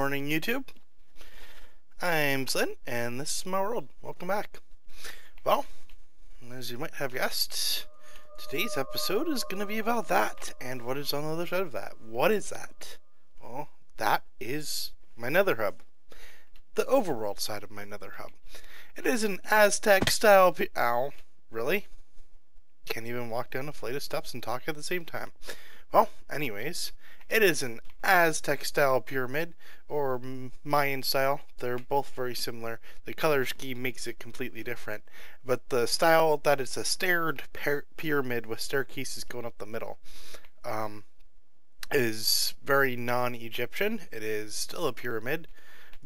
morning, YouTube. I'm Slinned, and this is my world. Welcome back. Well, as you might have guessed, today's episode is going to be about that, and what is on the other side of that. What is that? Well, that is my Nether hub. The overworld side of my Nether hub. It is an Aztec style ow, really? Can't even walk down a flight of steps and talk at the same time. Well, anyways, it is an Aztec style pyramid, or Mayan style. They're both very similar. The color scheme makes it completely different. But the style that is a staired pyramid with staircases going up the middle is very non-Egyptian. It is still a pyramid,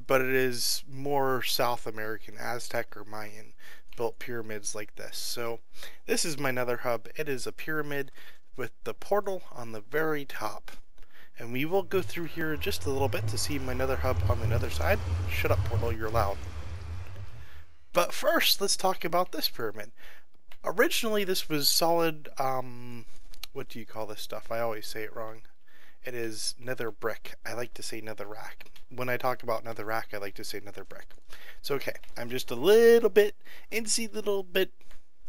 but it is more South American, Aztec or Mayan built pyramids like this. So this is my Nether hub. It is a pyramid with the portal on the very top. And we will go through here just a little bit to see my Nether hub on the Nether side. Shut up, portal, you're loud. But first, let's talk about this pyramid. Originally, this was solid, what do you call this stuff? I always say it wrong. It is nether brick. I like to say nether rack. When I talk about nether rack, I like to say nether brick. So, okay, I'm just a little bit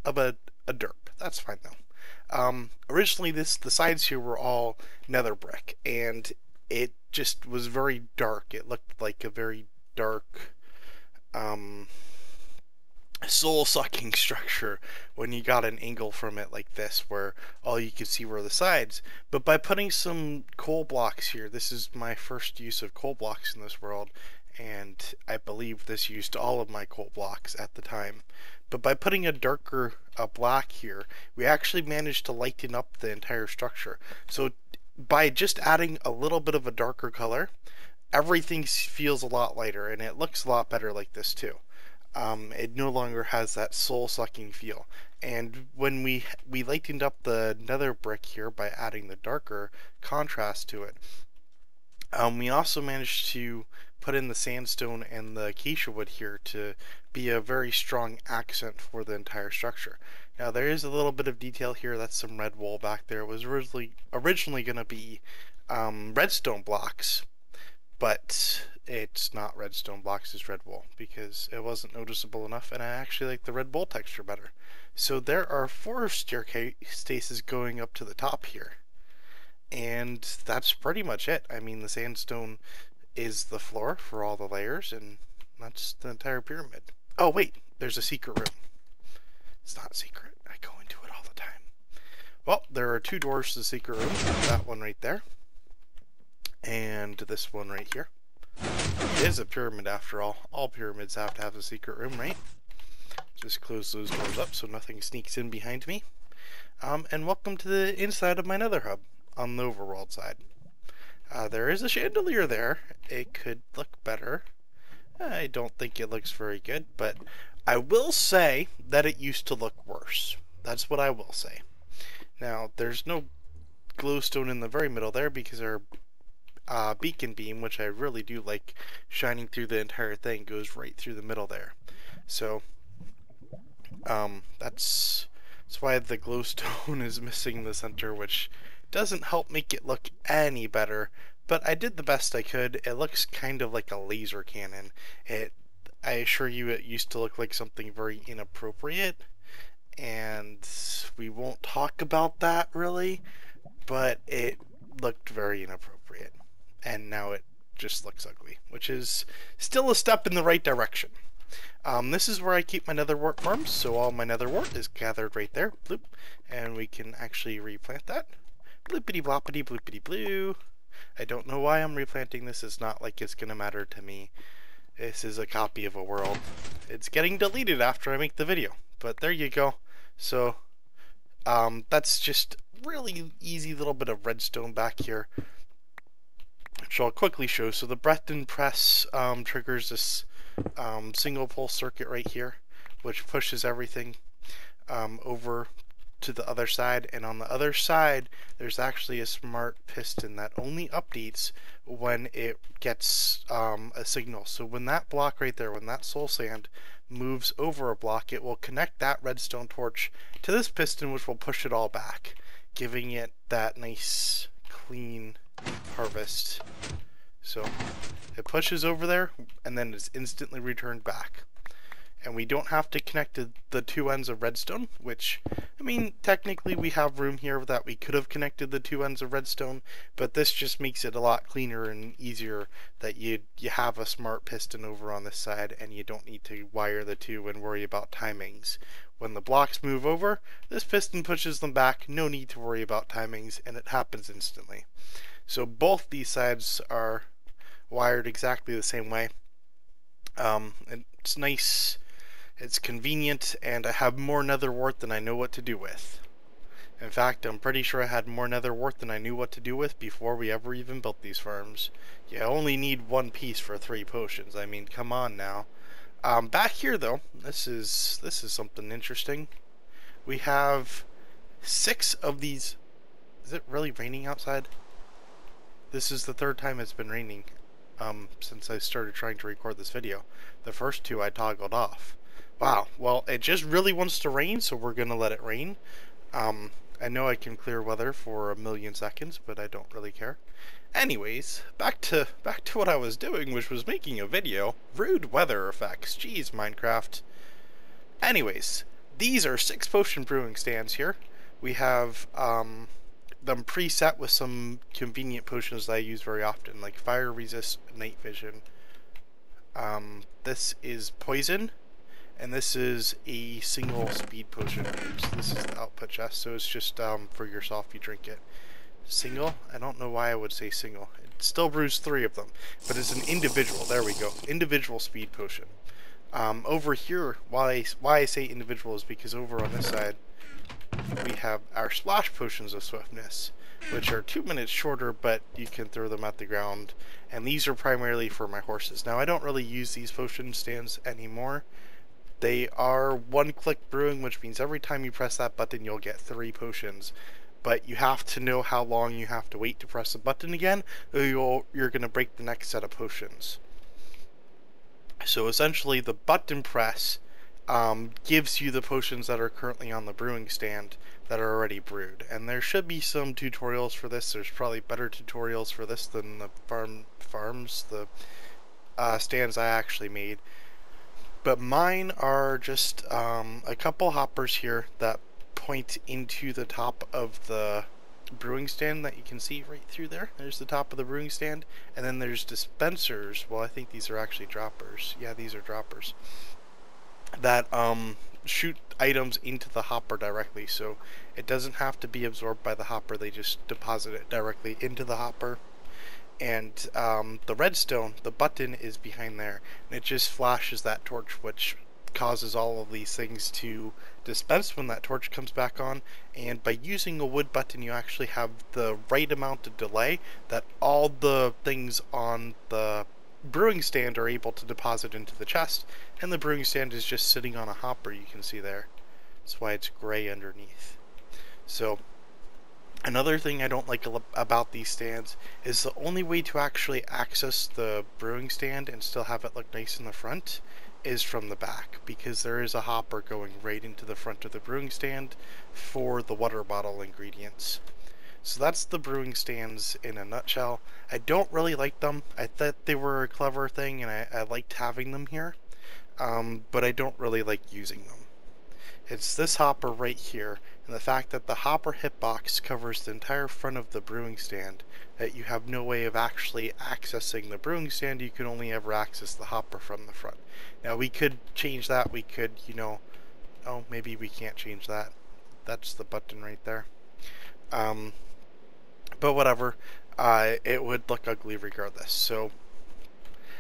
of a derp. That's fine, though. Originally, the sides here were all nether brick, and it just was very dark. It looked like a very dark, soul-sucking structure when you got an angle from it like this, where all you could see were the sides. But by putting some coal blocks here, this is my first use of coal blocks in this world, and I believe this used all of my coal blocks at the time. But by putting a darker black here, we actually managed to lighten up the entire structure. So by just adding a little bit of a darker color, everything feels a lot lighter, and it looks a lot better like this too. It no longer has that soul-sucking feel. And when we lightened up the nether brick here by adding the darker contrast to it, we also managed to put in the sandstone and the acacia wood here to be a very strong accent for the entire structure. Now there is a little bit of detail here. That's some red wool back there. It was originally going to be redstone blocks, but it's not redstone blocks, it's red wool, because it wasn't noticeable enough, and I actually like the red wool texture better. So there are 4 staircases going up to the top here, and that's pretty much it. I mean, the sandstone is the floor for all the layers, and that's the entire pyramid. Oh wait, there's a secret room. It's not secret, I go into it all the time. Well, there are 2 doors to the secret room. That one right there, and this one right here. It is a pyramid after all. All pyramids have to have a secret room, right? Just close those doors up so nothing sneaks in behind me. And welcome to the inside of my Nether hub on the overworld side. There is a chandelier there. It could look better. I don't think it looks very good, but I will say that it used to look worse. That's what I will say. Now, there's no glowstone in the very middle there because our beacon beam, which I really do like shining through the entire thing, goes right through the middle there. So that's why the glowstone is missing the center, which doesn't help make it look any better, but I did the best I could. It looks kind of like a laser cannon. I assure you it used to look like something very inappropriate, and we won't talk about that really, but it looked very inappropriate. And now it just looks ugly, which is still a step in the right direction. This is where I keep my nether wart farms, so all my nether wart is gathered right there, bloop, and we can actually replant that. Bloopity bloppity bloopity blue. I don't know why I'm replanting this. It's not like it's gonna matter to me. This is a copy of a world. It's getting deleted after I make the video, but there you go. So that's just really easy little bit of redstone back here, which I'll quickly show. So the breath and press triggers this single pulse circuit right here, which pushes everything over to the other side, and on the other side there's actually a smart piston that only updates when it gets a signal. So when that block right there, when that soul sand moves over a block, it will connect that redstone torch to this piston, which will push it all back, giving it that nice clean harvest So it pushes over there and then it's instantly returned back. And we don't have to connect to the two ends of redstone, which, I mean, technically we have room here that we could have connected the two ends of redstone, but this just makes it a lot cleaner and easier that you have a smart piston over on this side and you don't need to wire the two and worry about timings. When the blocks move over, this piston pushes them back, no need to worry about timings, and it happens instantly. So both these sides are wired exactly the same way. It's nice. It's convenient, and I have more nether wart than I know what to do with. In fact, I'm pretty sure I had more nether wart than I knew what to do with before we ever even built these farms. You only need one piece for 3 potions. I mean, come on now. Back here, though, this is something interesting. We have 6 of these. Is it really raining outside? This is the 3rd time it's been raining since I started trying to record this video. The first 2 I toggled off. Wow, well, it just really wants to rain, so we're gonna let it rain. I know I can clear weather for a million seconds, but I don't really care. Anyways, back to what I was doing, which was making a video. Rude weather effects. Jeez, Minecraft. Anyways, these are 6 potion brewing stands here. We have them preset with some convenient potions that I use very often, like fire resist, night vision. This is poison. And this is a single speed potion. So this is the output chest, so it's just for yourself, you drink it. Single? I don't know why I would say single. It still brews 3 of them, but it's an individual. There we go. Individual speed potion. Over here, why I say individual is because over on this side, we have our splash potions of swiftness, which are 2 minutes shorter, but you can throw them at the ground. And these are primarily for my horses. Now, I don't really use these potion stands anymore. They are one-click brewing, which means every time you press that button, you'll get 3 potions. But you have to know how long you have to wait to press the button again, or you're going to break the next set of potions. So essentially, the button press gives you the potions that are currently on the brewing stand that are already brewed. And there should be some tutorials for this. There's probably better tutorials for this than the stands I actually made. But mine are just a couple hoppers here that point into the top of the brewing stand that you can see right through there. There's the top of the brewing stand. And then there's dispensers. Well, I think these are actually droppers. Yeah, these are droppers. That shoot items into the hopper directly. So it doesn't have to be absorbed by the hopper. They just deposit it directly into the hopper. And the redstone, the button is behind there, and it just flashes that torch, which causes all of these things to dispense when that torch comes back on. And by using a wood button, you actually have the right amount of delay that all the things on the brewing stand are able to deposit into the chest, and the brewing stand is just sitting on a hopper, you can see there. That's why it's gray underneath. So another thing I don't like about these stands is the only way to actually access the brewing stand and still have it look nice in the front is from the back, because there is a hopper going right into the front of the brewing stand for the water bottle ingredients. So that's the brewing stands in a nutshell. I don't really like them. I thought they were a clever thing and I liked having them here, but I don't really like using them. It's this hopper right here, and the fact that the hopper hitbox covers the entire front of the brewing stand, that you have no way of actually accessing the brewing stand. You can only ever access the hopper from the front. Now we could change that. We could, you know, oh, maybe we can't change that. That's the button right there. But whatever, it would look ugly regardless. So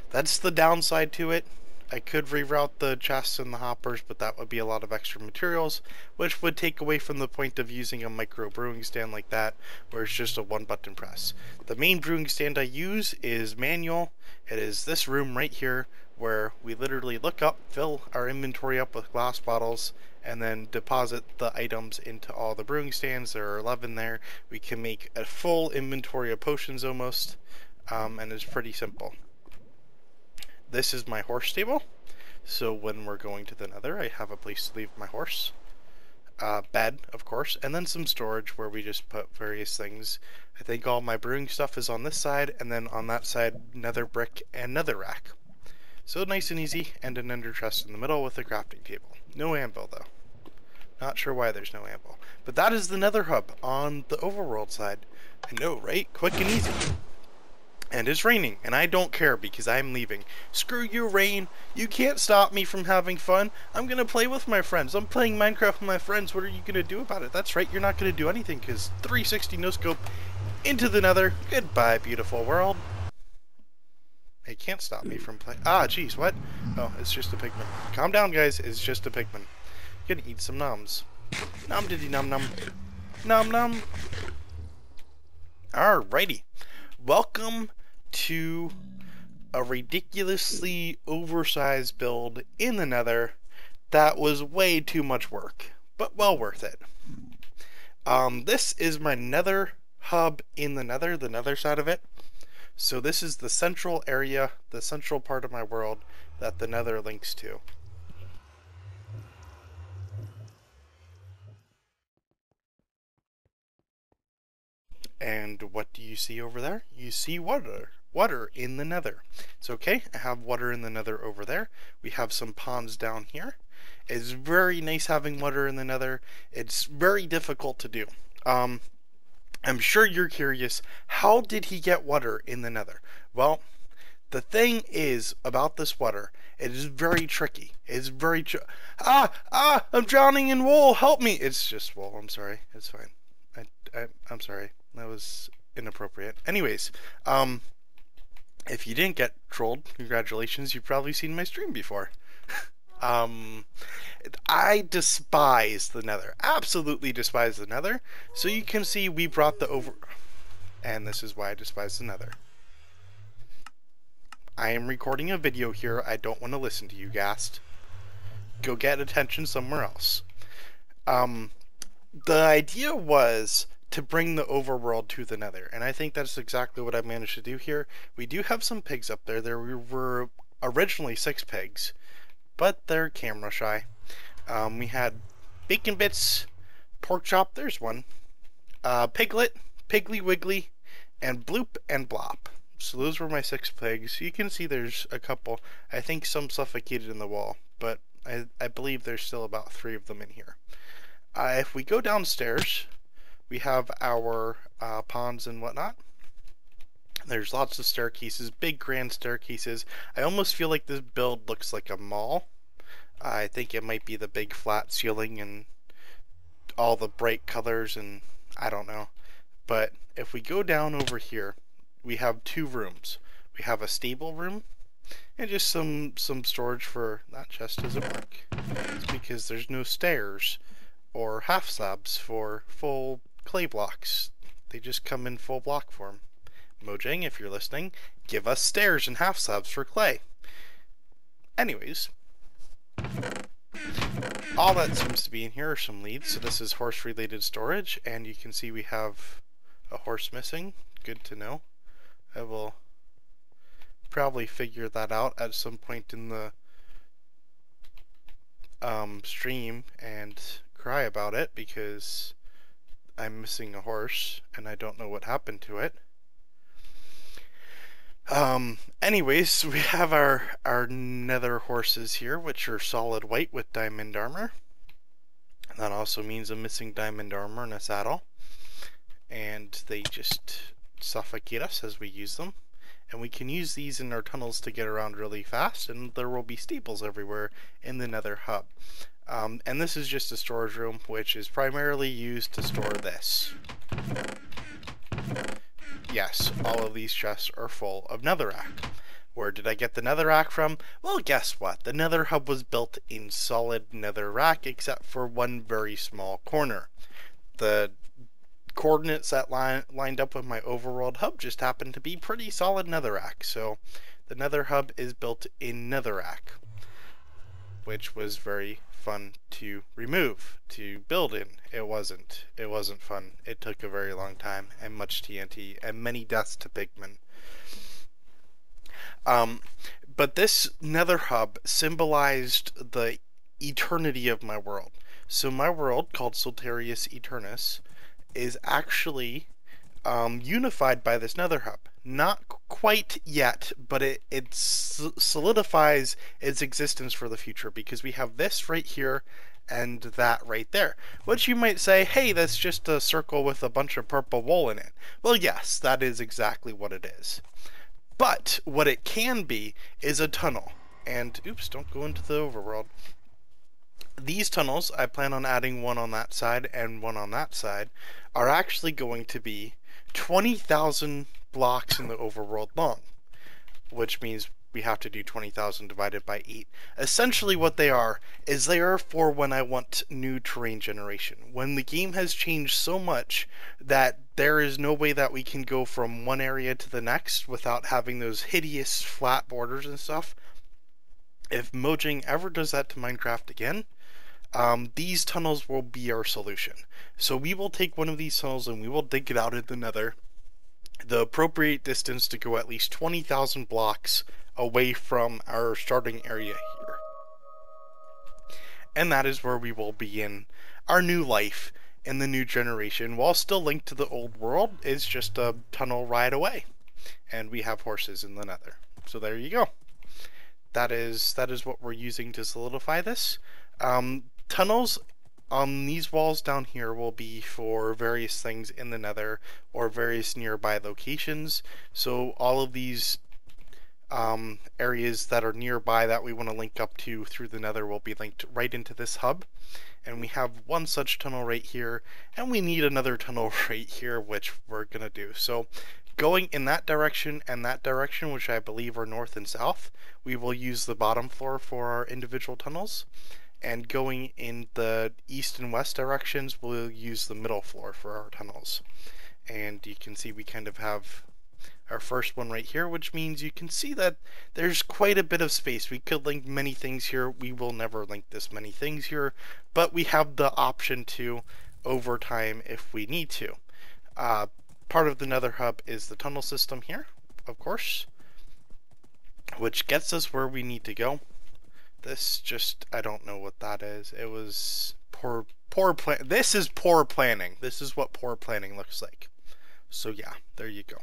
that's the downside to it. I could reroute the chests and the hoppers, but that would be a lot of extra materials, which would take away from the point of using a micro brewing stand like that, where it's just a one button press. The main brewing stand I use is manual. It is this room right here, where we literally look up, fill our inventory up with glass bottles, and then deposit the items into all the brewing stands. There are 11 there. We can make a full inventory of potions almost, and it's pretty simple. This is my horse stable, so when we're going to the Nether, I have a place to leave my horse. bed, of course, and then some storage where we just put various things. I think all my brewing stuff is on this side, and then on that side, nether brick and nether rack. So nice and easy, and an ender chest in the middle with a crafting table. No anvil, though. Not sure why there's no anvil. But that is the nether hub on the overworld side. I know, right? Quick and easy. And it's raining, and I don't care because I'm leaving. Screw you, rain. You can't stop me from having fun. I'm gonna play with my friends. I'm playing Minecraft with my friends. What are you gonna do about it? That's right, you're not gonna do anything because 360 no scope into the nether. Goodbye, beautiful world. It can't stop me from playing. Ah, jeez, what? Oh, it's just a pigman. Calm down, guys. It's just a pigman. Gonna eat some nums. Nom diddy num num. Num num. Alrighty. Welcome to a ridiculously oversized build in the nether that was way too much work, but well worth it. This is my nether hub in the nether side of it. So this is the central area, the central part of my world that the nether links to. And what do you see over there? You see water. Water in the nether. It's okay, I have water in the nether over there. We have some ponds down here. It's very nice having water in the nether. It's very difficult to do. I'm sure you're curious, how did he get water in the nether? Well, the thing is about this water, it is very tricky. It's very I'm drowning in wool, help me! It's just wool, I'm sorry, it's fine. I'm sorry, that was inappropriate. Anyways, if you didn't get trolled, congratulations, you've probably seen my stream before. I despise the nether. Absolutely despise the nether. So you can see we brought the over... And this is why I despise the nether. I am recording a video here. I don't want to listen to you, Gast. Go get attention somewhere else. The idea was to bring the overworld to the nether. And I think that's exactly what I managed to do here. We do have some pigs up there. There were originally 6 pigs, but they're camera shy. We had bacon bits, pork chop, there's one, piglet, piggly wiggly, and bloop and blop. So those were my 6 pigs. You can see there's a couple. I think some suffocated in the wall, but I believe there's still about 3 of them in here. If we go downstairs, we have our ponds and whatnot. There's lots of staircases, big grand staircases. I almost feel like this build looks like a mall. I think it might be the big flat ceiling and all the bright colors and I don't know. But if we go down over here, we have 2 rooms. We have a stable room and just some storage for... That chest doesn't work. It's because there's no stairs or half slabs for full clay blocks. They just come in full block form. Mojang, if you're listening, give us stairs and half slabs for clay. Anyways, all that seems to be in here are some leads. So this is horse related storage, and you can see we have a horse missing. Good to know. I will probably figure that out at some point in the stream and cry about it because I'm missing a horse and I don't know what happened to it. Anyways, we have our nether horses here, which are solid white with diamond armor. That also means a missing diamond armor and a saddle. And they just suffocate us as we use them. And we can use these in our tunnels to get around really fast, and there will be staples everywhere in the nether hub. And this is just a storage room, which is primarily used to store this. Yes, all of these chests are full of netherrack. Where did I get the netherrack from? Well, guess what? The nether hub was built in solid netherrack, except for one very small corner. The coordinates that lined up with my overworld hub just happened to be pretty solid netherrack. So the nether hub is built in netherrack, which was very fun to remove, to build in. It wasn't fun. It took a very long time and much TNT and many deaths to pigmen. But this nether hub symbolized the eternity of my world. So my world, called Soltarius Eternus, is actually unified by this nether hub. Not quite yet, but it solidifies its existence for the future, because we have this right here and that right there. Which you might say, hey, that's just a circle with a bunch of purple wool in it. Well, yes, that is exactly what it is. But what it can be is a tunnel. And, oops, don't go into the overworld. These tunnels, I plan on adding one on that side and one on that side, are actually going to be 20,000 blocks in the overworld long, which means we have to do 20,000 divided by 8. Essentially what they are is they are for when I want new terrain generation. When the game has changed so much that there is no way that we can go from one area to the next without having those hideous flat borders and stuff. If Mojang ever does that to Minecraft again, these tunnels will be our solution. So we will take one of these tunnels and we will dig it out in the nether, the appropriate distance to go at least 20,000 blocks away from our starting area here. And that is where we will begin our new life in the new generation, while still linked to the old world. It's just a tunnel ride away. And we have horses in the nether. So there you go. That is what we're using to solidify this. Tunnels on these walls down here will be for various things in the nether or various nearby locations. So all of these areas that are nearby that we want to link up to through the nether will be linked right into this hub. And we have one such tunnel right here, and we need another tunnel right here, which we're gonna do. So going in that direction and that direction, which I believe are north and south, we will use the bottom floor for our individual tunnels. And going in the east and west directions, we'll use the middle floor for our tunnels. And you can see we kind of have our first one right here, which means you can see that there's quite a bit of space. We could link many things here. We will never link this many things here, but we have the option to over time if we need to. Part of the nether hub is the tunnel system here, of course, which gets us where we need to go. This just, I don't know what that is. It was poor plan. This is poor planning. This is what poor planning looks like. So yeah, there you go.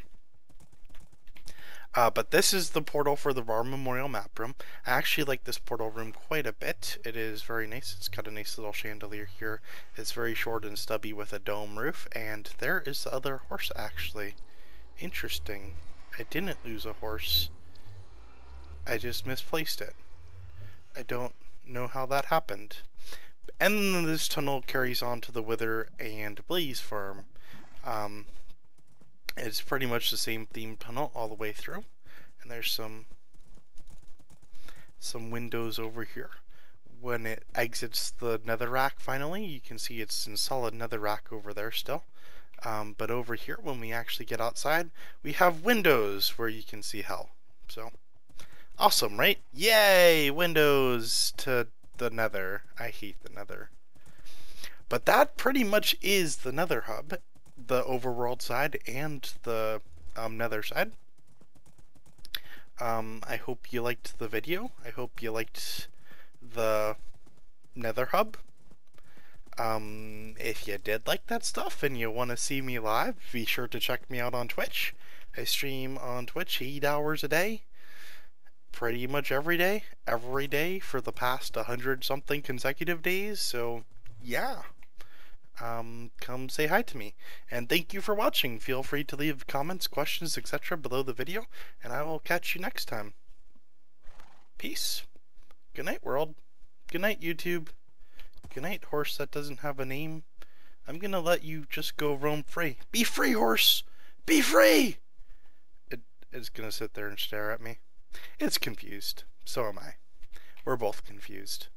But this is the portal for the War Memorial Map Room. I actually like this portal room quite a bit. It is very nice. It's got a nice little chandelier here. It's very short and stubby with a dome roof. And there is the other horse, actually. Interesting. I didn't lose a horse. I just misplaced it. I don't know how that happened. And then this tunnel carries on to the Wither and Blaze farm. It's pretty much the same theme tunnel all the way through. And there's some windows over here. When it exits the netherrack finally, you can see it's in solid netherrack over there still. But over here, when we actually get outside, we have windows where you can see hell. So awesome, right? Yay! Windows to the nether. I hate the nether. But that pretty much is the nether hub. The overworld side and the nether side. I hope you liked the video. I hope you liked the nether hub. If you did like that stuff and you want to see me live, be sure to check me out on Twitch. I stream on Twitch 8 hours a day. Pretty much every day for the past 100-something consecutive days. So yeah. Come say hi to me. And thank you for watching. Feel free to leave comments, questions, etc. below the video, and I will catch you next time. Peace. Good night, world. Good night, YouTube. Good night, horse that doesn't have a name. I'm gonna let you just go roam free. Be free, horse! Be free! It's gonna sit there and stare at me. It's confused. So am I. We're both confused.